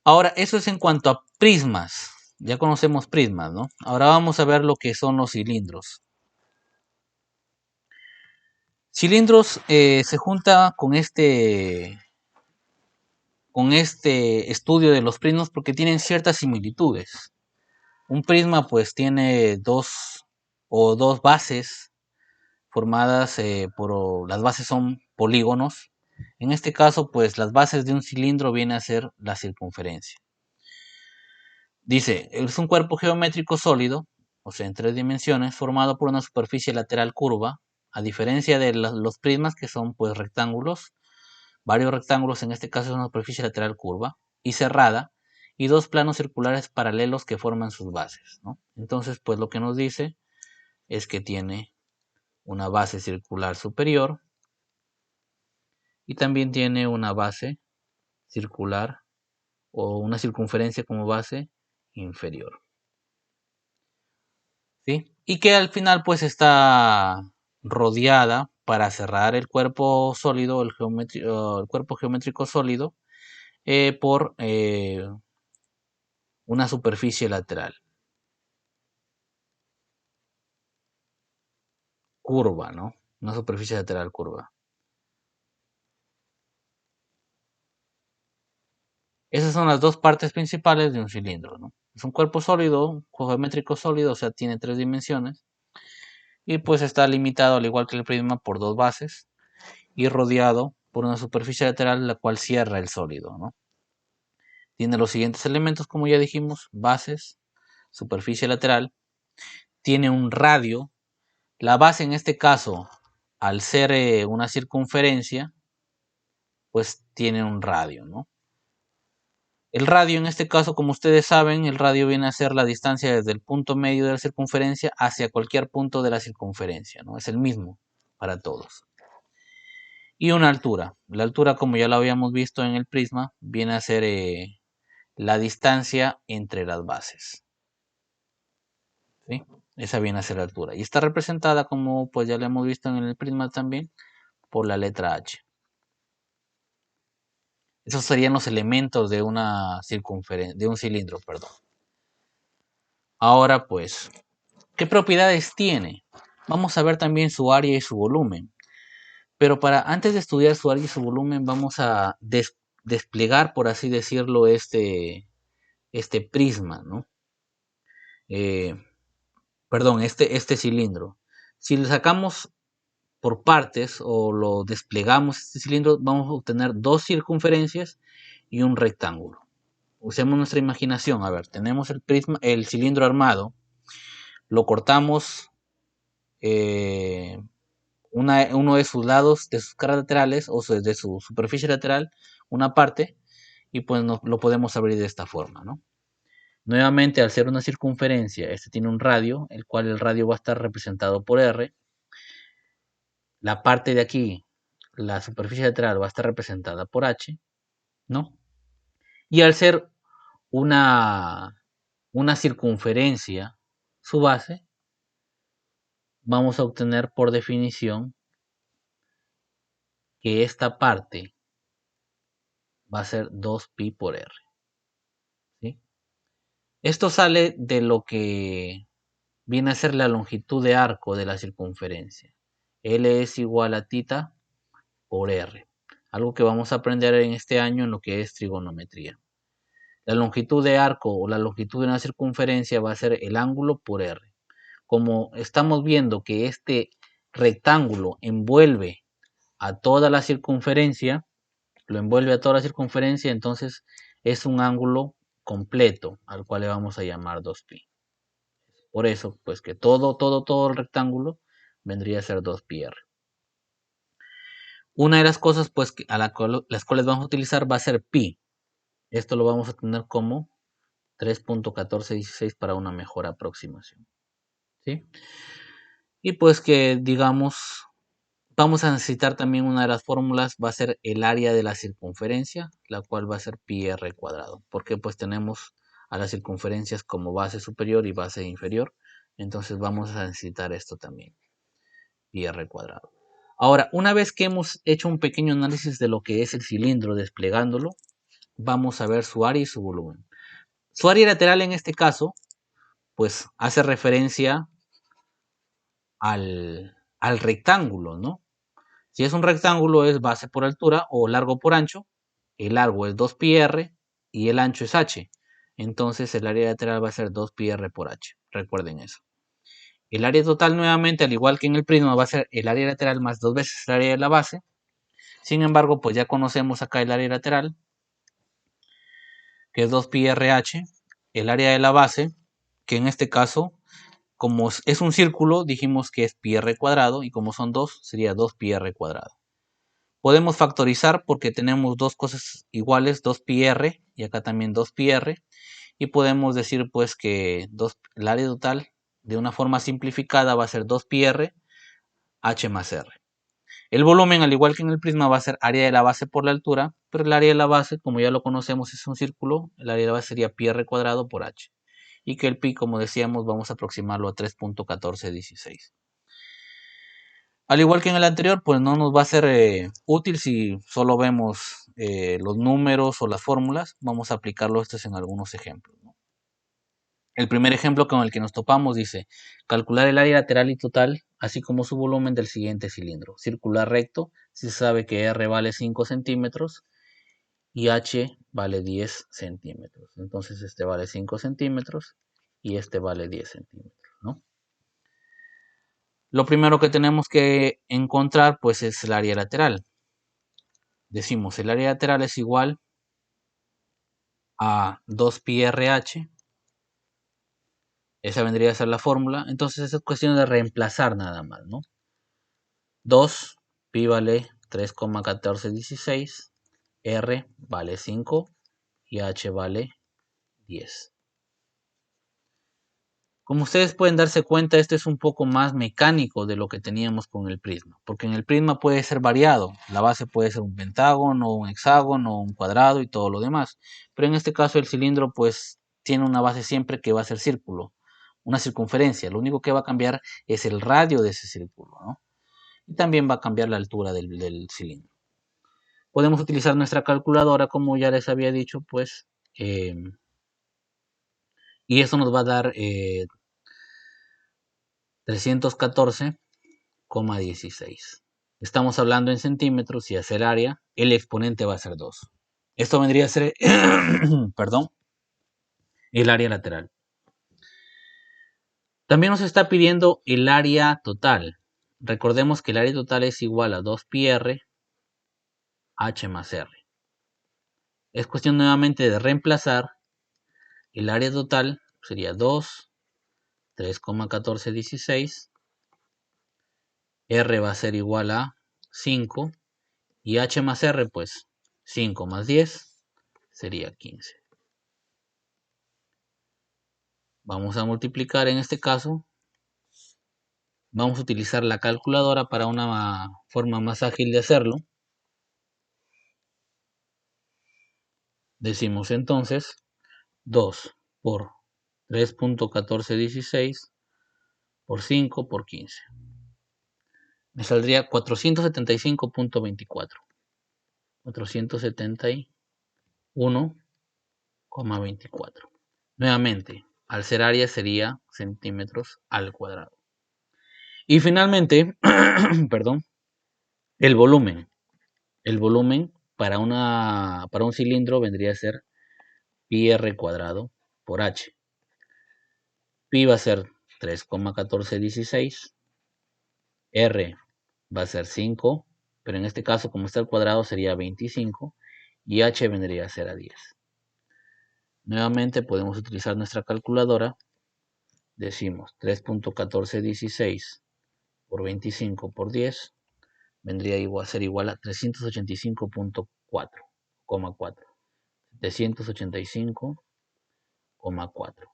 Ahora, eso es en cuanto a prismas. Ya conocemos prismas, ¿no? Ahora vamos a ver lo que son los cilindros. Cilindros se junta con este estudio de los prismas porque tienen ciertas similitudes. Un prisma pues tiene dos bases formadas las bases son polígonos. En este caso, pues las bases de un cilindro viene a ser la circunferencia. Dice, es un cuerpo geométrico sólido, o sea, en 3 dimensiones, formado por una superficie lateral curva, a diferencia de los prismas que son pues rectángulos, varios rectángulos, en este caso es una superficie lateral curva y cerrada, y dos planos circulares paralelos que forman sus bases, ¿no? Entonces, pues lo que nos dice es que tiene una base circular superior y también tiene una base circular o una circunferencia como base inferior, ¿sí? Y que al final pues está rodeada para cerrar el cuerpo sólido, el cuerpo geométrico sólido, por una superficie lateral curva, ¿no? Una superficie lateral curva. Esas son las dos partes principales de un cilindro, ¿no? Es un cuerpo sólido, geométrico sólido, o sea, tiene 3 dimensiones y pues está limitado, al igual que el prisma, por dos bases y rodeado por una superficie lateral la cual cierra el sólido, ¿no? Tiene los siguientes elementos, como ya dijimos: bases, superficie lateral, tiene un radio. La base en este caso, al ser una circunferencia, pues tiene un radio, ¿no? El radio en este caso, como ustedes saben, el radio viene a ser la distancia desde el punto medio de la circunferencia hacia cualquier punto de la circunferencia, ¿no? Es el mismo para todos. Y una altura. La altura, como ya lo habíamos visto en el prisma, viene a ser la distancia entre las bases, ¿sí? Esa viene a ser la altura. Y está representada, como pues ya lo hemos visto en el prisma también, por la letra H. Esos serían los elementos de una de un cilindro, perdón. Ahora pues, ¿qué propiedades tiene? Vamos a ver también su área y su volumen. Pero antes de estudiar su área y su volumen, vamos a desplegar, por así decirlo, este prisma, ¿no? Perdón, este cilindro. Si le sacamos por partes o lo desplegamos este cilindro, vamos a obtener dos circunferencias y un rectángulo. Usemos nuestra imaginación. A ver, tenemos el prisma, el cilindro armado, lo cortamos uno de sus lados, de sus caras laterales o de su superficie lateral, una parte, y pues lo podemos abrir de esta forma, ¿no? Nuevamente, al ser una circunferencia, este tiene un radio, el cual el radio va a estar representado por R. La parte de aquí, la superficie lateral, va a estar representada por H, ¿no? Y al ser una circunferencia, su base, vamos a obtener por definición que esta parte va a ser 2pi por R, ¿sí? Esto sale de lo que viene a ser la longitud de arco de la circunferencia. L es igual a tita por R. Algo que vamos a aprender en este año en lo que es trigonometría. La longitud de arco o la longitud de una circunferencia va a ser el ángulo por R. Como estamos viendo que este rectángulo envuelve a toda la circunferencia, lo envuelve a toda la circunferencia, entonces es un ángulo completo al cual le vamos a llamar 2pi. Por eso, pues que todo el rectángulo vendría a ser 2πr. Una de las cosas pues las cuales vamos a utilizar va a ser pi. Esto lo vamos a tener como 3.1416 para una mejor aproximación, ¿sí? Y pues que digamos, vamos a necesitar también una de las fórmulas, va a ser el área de la circunferencia, la cual va a ser pi r cuadrado, porque pues tenemos a las circunferencias como base superior y base inferior, entonces vamos a necesitar esto también, pi r cuadrado. Ahora, una vez que hemos hecho un pequeño análisis de lo que es el cilindro desplegándolo, vamos a ver su área y su volumen. Su área lateral en este caso, pues hace referencia al rectángulo, ¿no? Si es un rectángulo es base por altura o largo por ancho. El largo es 2πr y el ancho es h. Entonces el área lateral va a ser 2πr por h. Recuerden eso. El área total nuevamente, al igual que en el prisma, va a ser el área lateral más 2 veces el área de la base. Sin embargo, pues ya conocemos acá el área lateral, que es 2πrh. El área de la base, que en este caso, como es un círculo, dijimos que es πr cuadrado, y como son 2, sería 2πr cuadrado. Podemos factorizar porque tenemos dos cosas iguales, 2πr y acá también 2πr, y podemos decir pues que el área total de una forma simplificada va a ser 2πr h más r. El volumen, al igual que en el prisma, va a ser área de la base por la altura, pero el área de la base, como ya lo conocemos, es un círculo, el área de la base sería πr cuadrado por h, y que el pi, como decíamos, vamos a aproximarlo a 3.1416. Al igual que en el anterior, pues no nos va a ser útil si solo vemos los números o las fórmulas. Vamos a aplicarlo estos en algunos ejemplos, ¿no? El primer ejemplo con el que nos topamos dice, calcular el área lateral y total, así como su volumen del siguiente cilindro. Circular recto, si se sabe que R vale 5 centímetros y H vale 10 centímetros. Entonces este vale 5 centímetros y este vale 10 centímetros, ¿no? Lo primero que tenemos que encontrar pues es el área lateral. Decimos el área lateral es igual a 2πrh. Esa vendría a ser la fórmula. Entonces es cuestión de reemplazar nada más, ¿no? 2, pi vale 3,1416, r vale 5 y h vale 10. Como ustedes pueden darse cuenta, esto es un poco más mecánico de lo que teníamos con el prisma, porque en el prisma puede ser variado, la base puede ser un pentágono, un hexágono, un cuadrado y todo lo demás, pero en este caso el cilindro pues tiene una base siempre que va a ser círculo, una circunferencia, lo único que va a cambiar es el radio de ese círculo, ¿no? Y también va a cambiar la altura del cilindro. Podemos utilizar nuestra calculadora, como ya les había dicho, pues, y esto nos va a dar 314,16. Estamos hablando en centímetros y hacer área, el exponente va a ser 2. Esto vendría a ser, perdón, el área lateral. También nos está pidiendo el área total. recordemos que el área total es igual a 2πr h más r. Es cuestión nuevamente de reemplazar. El área total sería 2, 3,1416. R va a ser igual a 5. Y h más r, pues 5 más 10 sería 15. Vamos a multiplicar en este caso. Vamos a utilizar la calculadora para una forma más ágil de hacerlo. Decimos entonces 2 por 3.1416 por 5 por 15. Me saldría 475.24. 471,24. Nuevamente, al ser área sería centímetros al cuadrado. Y finalmente, perdón, el volumen. El volumen para un cilindro vendría a ser pi r cuadrado por h. Pi va a ser 3,1416. R va a ser 5, pero en este caso, como está al cuadrado, sería 25. Y h vendría a ser a 10. Nuevamente podemos utilizar nuestra calculadora. Decimos 3.1416 por 25 por 10 vendría a ser igual a 385.4,4. 785,4.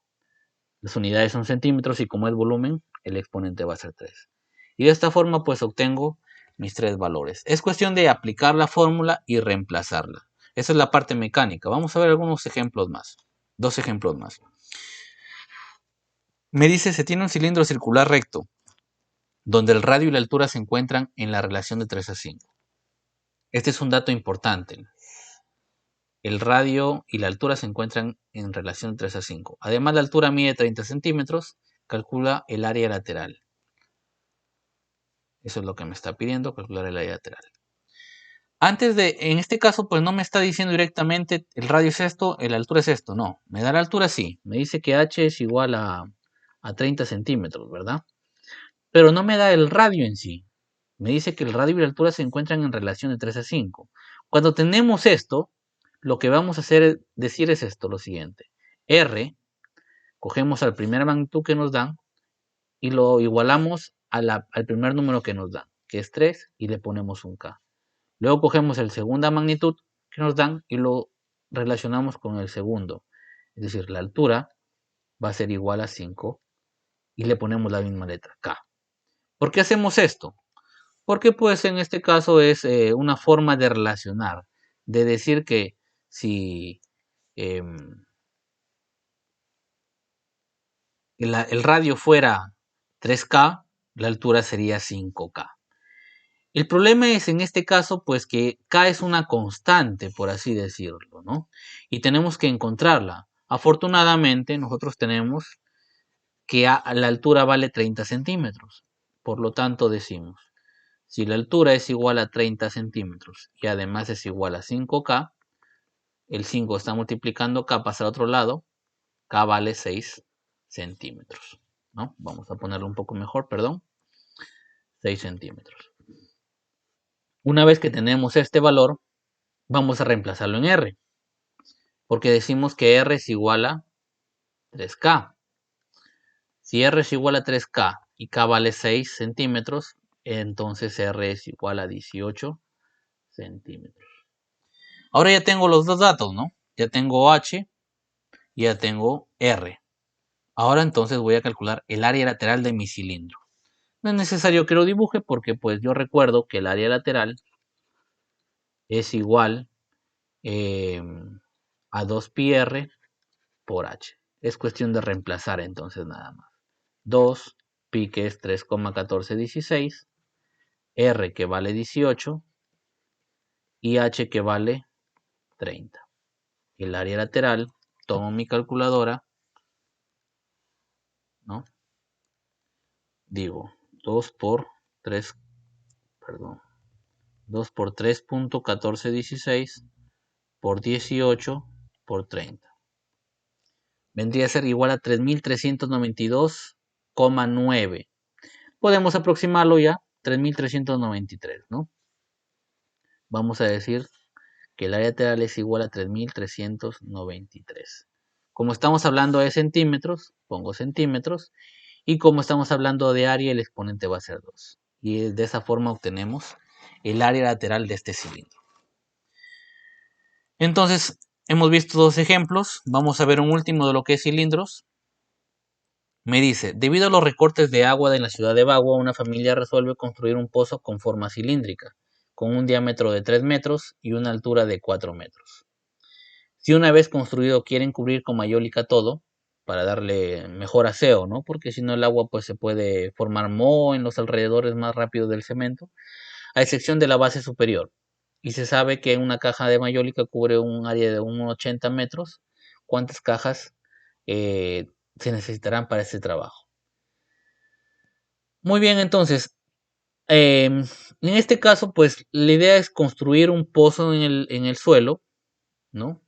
Las unidades son centímetros y como es volumen, el exponente va a ser 3. Y de esta forma pues obtengo mis tres valores. Es cuestión de aplicar la fórmula y reemplazarla. Esa es la parte mecánica. Vamos a ver algunos ejemplos más. Dos ejemplos más. Me dice, se tiene un cilindro circular recto, donde el radio y la altura se encuentran en la relación de 3 a 5. Este es un dato importante. El radio y la altura se encuentran en relación de 3 a 5. Además, la altura mide 30 centímetros. Calcula el área lateral. Eso es lo que me está pidiendo, calcular el área lateral. En este caso, pues no me está diciendo directamente el radio es esto, la altura es esto. No, me da la altura sí. Me dice que h es igual a 30 centímetros, ¿verdad? Pero no me da el radio en sí. Me dice que el radio y la altura se encuentran en relación de 3 a 5. Cuando tenemos esto, lo que vamos a decir es esto, lo siguiente. R, cogemos al primer magnitud que nos dan y lo igualamos al primer número que nos dan, que es 3, y le ponemos un K. Luego cogemos el segunda magnitud que nos dan y lo relacionamos con el segundo. Es decir, la altura va a ser igual a 5 y le ponemos la misma letra, K. ¿Por qué hacemos esto? Porque pues en este caso es una forma de relacionar, de decir que si el radio fuera 3K, la altura sería 5K. El problema es en este caso pues que K es una constante, por así decirlo, ¿no? Y tenemos que encontrarla. Afortunadamente nosotros tenemos que la altura vale 30 centímetros. Por lo tanto decimos, si la altura es igual a 30 centímetros y además es igual a 5K, el 5 está multiplicando K, pasa al otro lado, K vale 6 centímetros, ¿no? Vamos a ponerlo un poco mejor, perdón. 6 centímetros. Una vez que tenemos este valor, vamos a reemplazarlo en R, porque decimos que R es igual a 3K. Si R es igual a 3K y K vale 6 centímetros, entonces R es igual a 18 centímetros. Ahora ya tengo los dos datos, ¿no? Ya tengo H y ya tengo R. Ahora entonces voy a calcular el área lateral de mi cilindro. No es necesario que lo dibuje porque pues yo recuerdo que el área lateral es igual a 2πr por h. Es cuestión de reemplazar entonces nada más. 2, pi que es 3,1416, r que vale 18 y h que vale 30. El área lateral, tomo mi calculadora, ¿no? Digo 2 por 3, perdón, 2 por 3.1416 por 18 por 30. Vendría a ser igual a 3.392,9. Podemos aproximarlo ya. 3.393, ¿no? Vamos a decir que el área lateral es igual a 3.393. Como estamos hablando de centímetros, pongo centímetros. Y como estamos hablando de área, el exponente va a ser 2. Y de esa forma obtenemos el área lateral de este cilindro. Entonces, hemos visto dos ejemplos. Vamos a ver un último de lo que es cilindros. Me dice, debido a los recortes de agua en la ciudad de Bagua, una familia resuelve construir un pozo con forma cilíndrica, con un diámetro de 3 metros y una altura de 4 metros. Si una vez construido quieren cubrir con mayólica todo, para darle mejor aseo, ¿no? Porque si no el agua pues se puede formar moho en los alrededores más rápido del cemento, a excepción de la base superior. Y se sabe que una caja de mayólica cubre un área de unos 80 metros. ¿Cuántas cajas se necesitarán para este trabajo? Muy bien, entonces, en este caso, pues la idea es construir un pozo en el suelo, ¿no?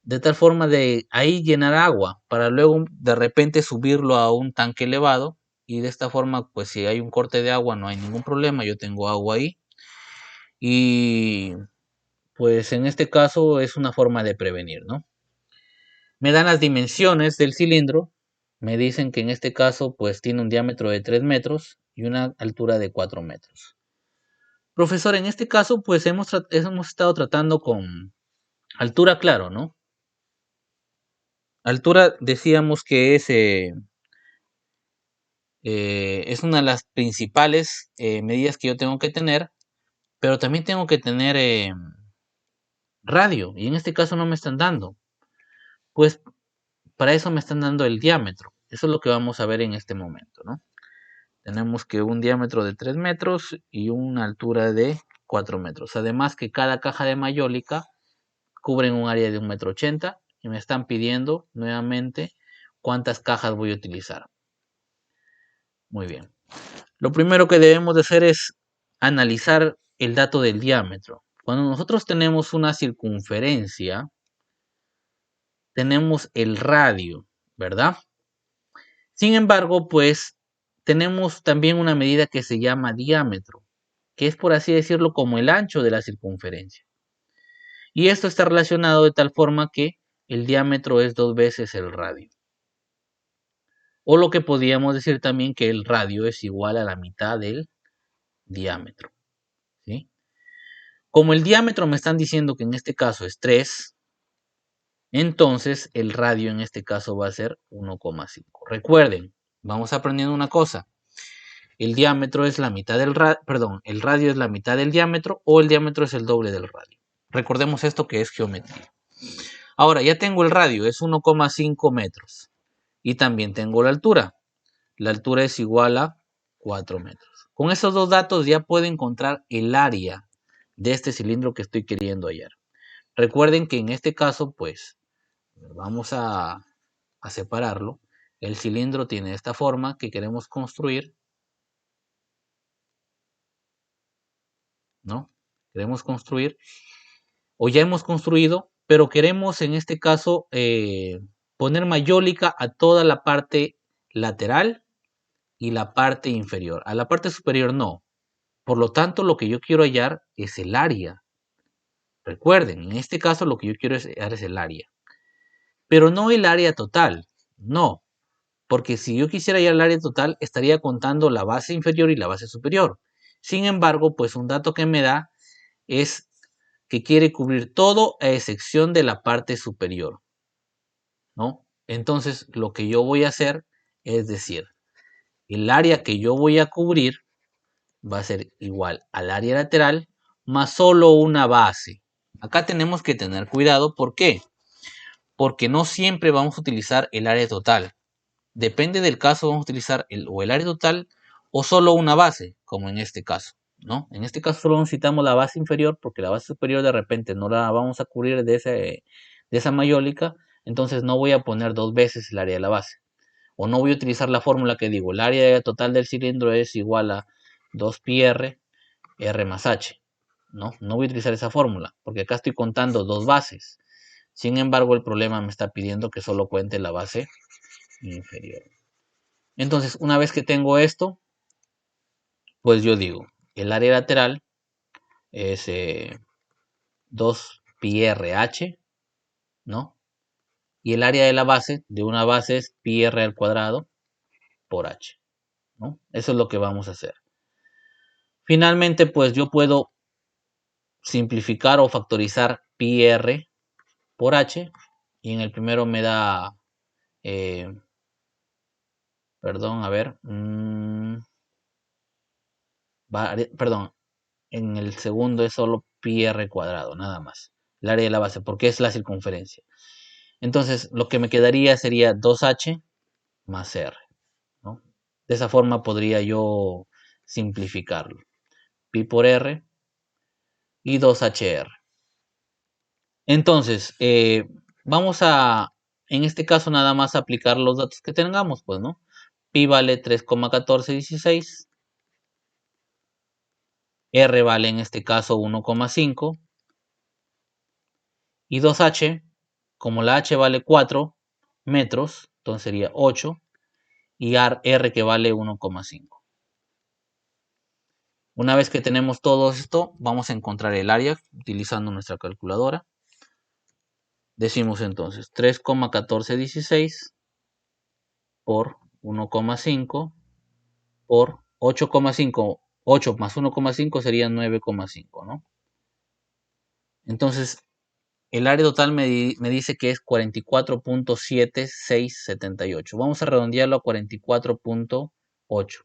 De tal forma de ahí llenar agua para luego de repente subirlo a un tanque elevado y de esta forma pues si hay un corte de agua no hay ningún problema, yo tengo agua ahí y pues en este caso es una forma de prevenir, ¿no? Me dan las dimensiones del cilindro, me dicen que en este caso pues tiene un diámetro de 3 metros y una altura de 4 metros. Profesor, en este caso pues hemos estado tratando con altura, claro, ¿no? Altura decíamos que es una de las principales medidas que yo tengo que tener, pero también tengo que tener radio, y en este caso no me están dando. Pues para eso me están dando el diámetro. Eso es lo que vamos a ver en este momento, ¿no? Tenemos que un diámetro de 3 metros y una altura de 4 metros. Además que cada caja de mayólica cubre un área de 1,80 m y me están pidiendo nuevamente cuántas cajas voy a utilizar. Muy bien. Lo primero que debemos de hacer es analizar el dato del diámetro. Cuando nosotros tenemos una circunferencia, tenemos el radio, ¿verdad? Sin embargo, pues tenemos también una medida que se llama diámetro, que es por así decirlo como el ancho de la circunferencia. Y esto está relacionado de tal forma que el diámetro es 2 veces el radio. O lo que podríamos decir también que el radio es igual a la mitad del diámetro, ¿sí? Como el diámetro me están diciendo que en este caso es 3, entonces el radio en este caso va a ser 1,5. Recuerden, vamos aprendiendo una cosa. El diámetro es la mitad del radio, perdón, el radio es la mitad del diámetro o el diámetro es el doble del radio. Recordemos esto que es geometría. Ahora ya tengo el radio, es 1,5 metros. Y también tengo la altura. La altura es igual a 4 metros. Con esos dos datos ya puedo encontrar el área de este cilindro que estoy queriendo hallar. Recuerden que en este caso, pues, vamos a separarlo. El cilindro tiene esta forma que queremos construir, ¿no? Queremos construir, o ya hemos construido, pero queremos en este caso poner mayólica a toda la parte lateral y la parte inferior. A la parte superior no. Por lo tanto, lo que yo quiero hallar es el área. Recuerden, en este caso lo que yo quiero hallar es el área. Pero no el área total, no. Porque si yo quisiera hallar el área total, estaría contando la base inferior y la base superior. Sin embargo, pues un dato que me da es que quiere cubrir todo a excepción de la parte superior, ¿no? Entonces, lo que yo voy a hacer es decir, el área que yo voy a cubrir va a ser igual al área lateral más solo una base. Acá tenemos que tener cuidado, ¿por qué? Porque no siempre vamos a utilizar el área total. Depende del caso, vamos a utilizar o el área total o solo una base, como en este caso, ¿no? En este caso solo necesitamos la base inferior porque la base superior de repente no la vamos a cubrir de esa mayólica, entonces no voy a poner dos veces el área de la base. O no voy a utilizar la fórmula que digo, el área total del cilindro es igual a 2πr, R más H. No voy a utilizar esa fórmula porque acá estoy contando dos bases. Sin embargo, el problema me está pidiendo que solo cuente la base inferior. Entonces, una vez que tengo esto, pues yo digo, el área lateral es 2 pi RH, ¿no? Y el área de la base, de una base, es pi r al cuadrado por h, ¿no? Eso es lo que vamos a hacer. Finalmente, pues yo puedo simplificar o factorizar pi r por h, y en el primero me da, perdón, a ver, perdón, en el segundo es solo pi r cuadrado, nada más, el área de la base, porque es la circunferencia. Entonces, lo que me quedaría sería 2h más r, ¿no? De esa forma podría yo simplificarlo. Pi por r y 2hr. Entonces, vamos a, en este caso, nada más aplicar los datos que tengamos, pues, ¿no? Pi vale 3,1416. R vale en este caso 1,5. Y 2h, como la h vale 4 metros, entonces sería 8. Y R que vale 1,5. Una vez que tenemos todo esto, vamos a encontrar el área utilizando nuestra calculadora. Decimos entonces 3,1416 por 1,5 por 8,5. 8 más 1,5 sería 9,5, ¿no? Entonces, el área total me dice que es 44.7678. Vamos a redondearlo a 44.8.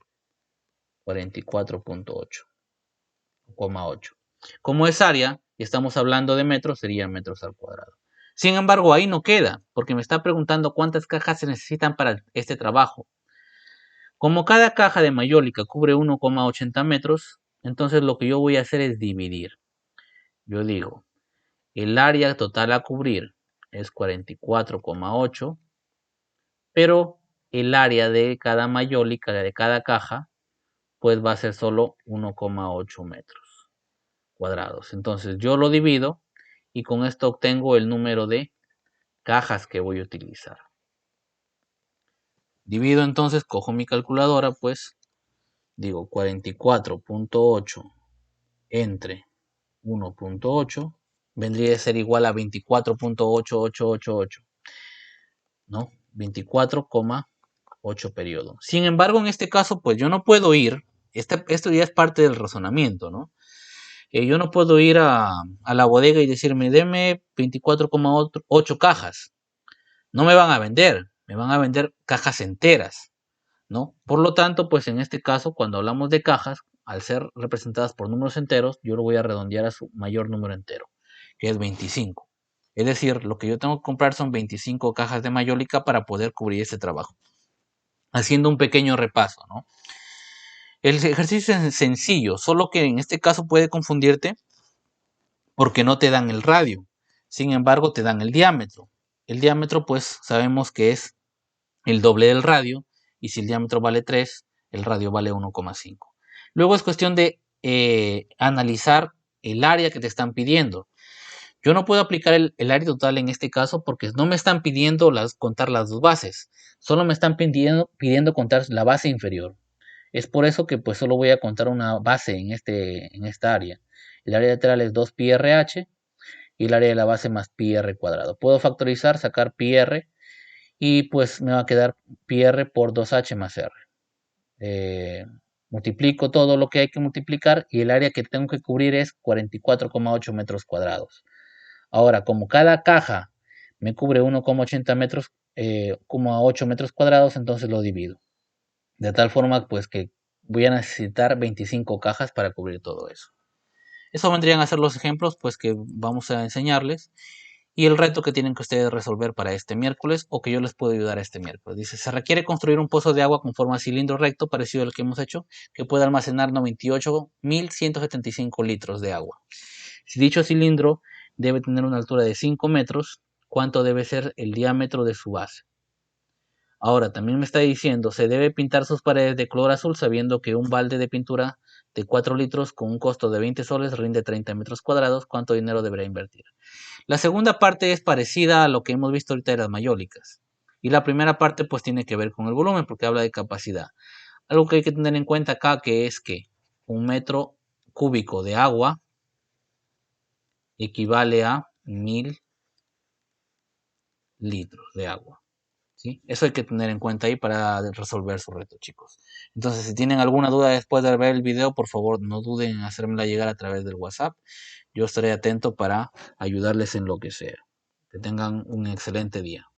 44.8. Como es área y estamos hablando de metros, sería metros al cuadrado. Sin embargo, ahí no queda, porque me está preguntando cuántas cajas se necesitan para este trabajo. Como cada caja de mayólica cubre 1,80 metros, entonces lo que yo voy a hacer es dividir. Yo digo, el área total a cubrir es 44,8, pero el área de cada mayólica, de cada caja, pues va a ser solo 1,8 metros cuadrados. Entonces yo lo divido y con esto obtengo el número de cajas que voy a utilizar. Divido entonces, cojo mi calculadora, pues digo 44.8 entre 1.8 vendría a ser igual a 24.8888, ¿no? 24,8 periodos. Sin embargo, en este caso, pues yo no puedo ir, esto ya es parte del razonamiento, ¿no? Yo no puedo ir a la bodega y decirme, deme 24,8 cajas. No me van a vender, me van a vender cajas enteras, ¿no? Por lo tanto, pues en este caso, cuando hablamos de cajas, al ser representadas por números enteros, yo lo voy a redondear a su mayor número entero, que es 25. Es decir, lo que yo tengo que comprar son 25 cajas de mayólica para poder cubrir este trabajo. Haciendo un pequeño repaso, ¿no? El ejercicio es sencillo, solo que en este caso puede confundirte porque no te dan el radio. Sin embargo, te dan el diámetro. El diámetro, pues, sabemos que es el doble del radio, y si el diámetro vale 3, el radio vale 1,5. Luego es cuestión de analizar el área que te están pidiendo. Yo no puedo aplicar el área total en este caso porque no me están pidiendo contar las dos bases, solo me están pidiendo contar la base inferior. Es por eso que pues solo voy a contar una base en esta área. El área lateral es 2 pi RH y el área de la base más pi r cuadrado. Puedo factorizar, sacar pi r y pues me va a quedar pi r por 2h más r. Multiplico todo lo que hay que multiplicar y el área que tengo que cubrir es 44,8 metros cuadrados. Ahora, como cada caja me cubre 1,80 metros, 8 metros cuadrados, entonces lo divido. De tal forma pues que voy a necesitar 25 cajas para cubrir todo eso. Eso vendrían a ser los ejemplos pues que vamos a enseñarles. Y el reto que tienen que ustedes resolver para este miércoles o que yo les puedo ayudar este miércoles. Dice, se requiere construir un pozo de agua con forma de cilindro recto, parecido al que hemos hecho, que pueda almacenar 98.175 litros de agua. Si dicho cilindro debe tener una altura de 5 metros, ¿cuánto debe ser el diámetro de su base? Ahora, también me está diciendo, se debe pintar sus paredes de color azul sabiendo que un balde de pintura de 4 litros con un costo de 20 soles rinde 30 metros cuadrados. ¿Cuánto dinero deberá invertir? La segunda parte es parecida a lo que hemos visto ahorita de las mayólicas. Y la primera parte pues tiene que ver con el volumen porque habla de capacidad. Algo que hay que tener en cuenta acá que es que un metro cúbico de agua equivale a 1000 litros de agua. ¿Sí? Eso hay que tener en cuenta ahí para resolver su reto, chicos. Entonces, si tienen alguna duda después de ver el video, por favor, no duden en hacérmela llegar a través del WhatsApp. Yo estaré atento para ayudarles en lo que sea. Que tengan un excelente día.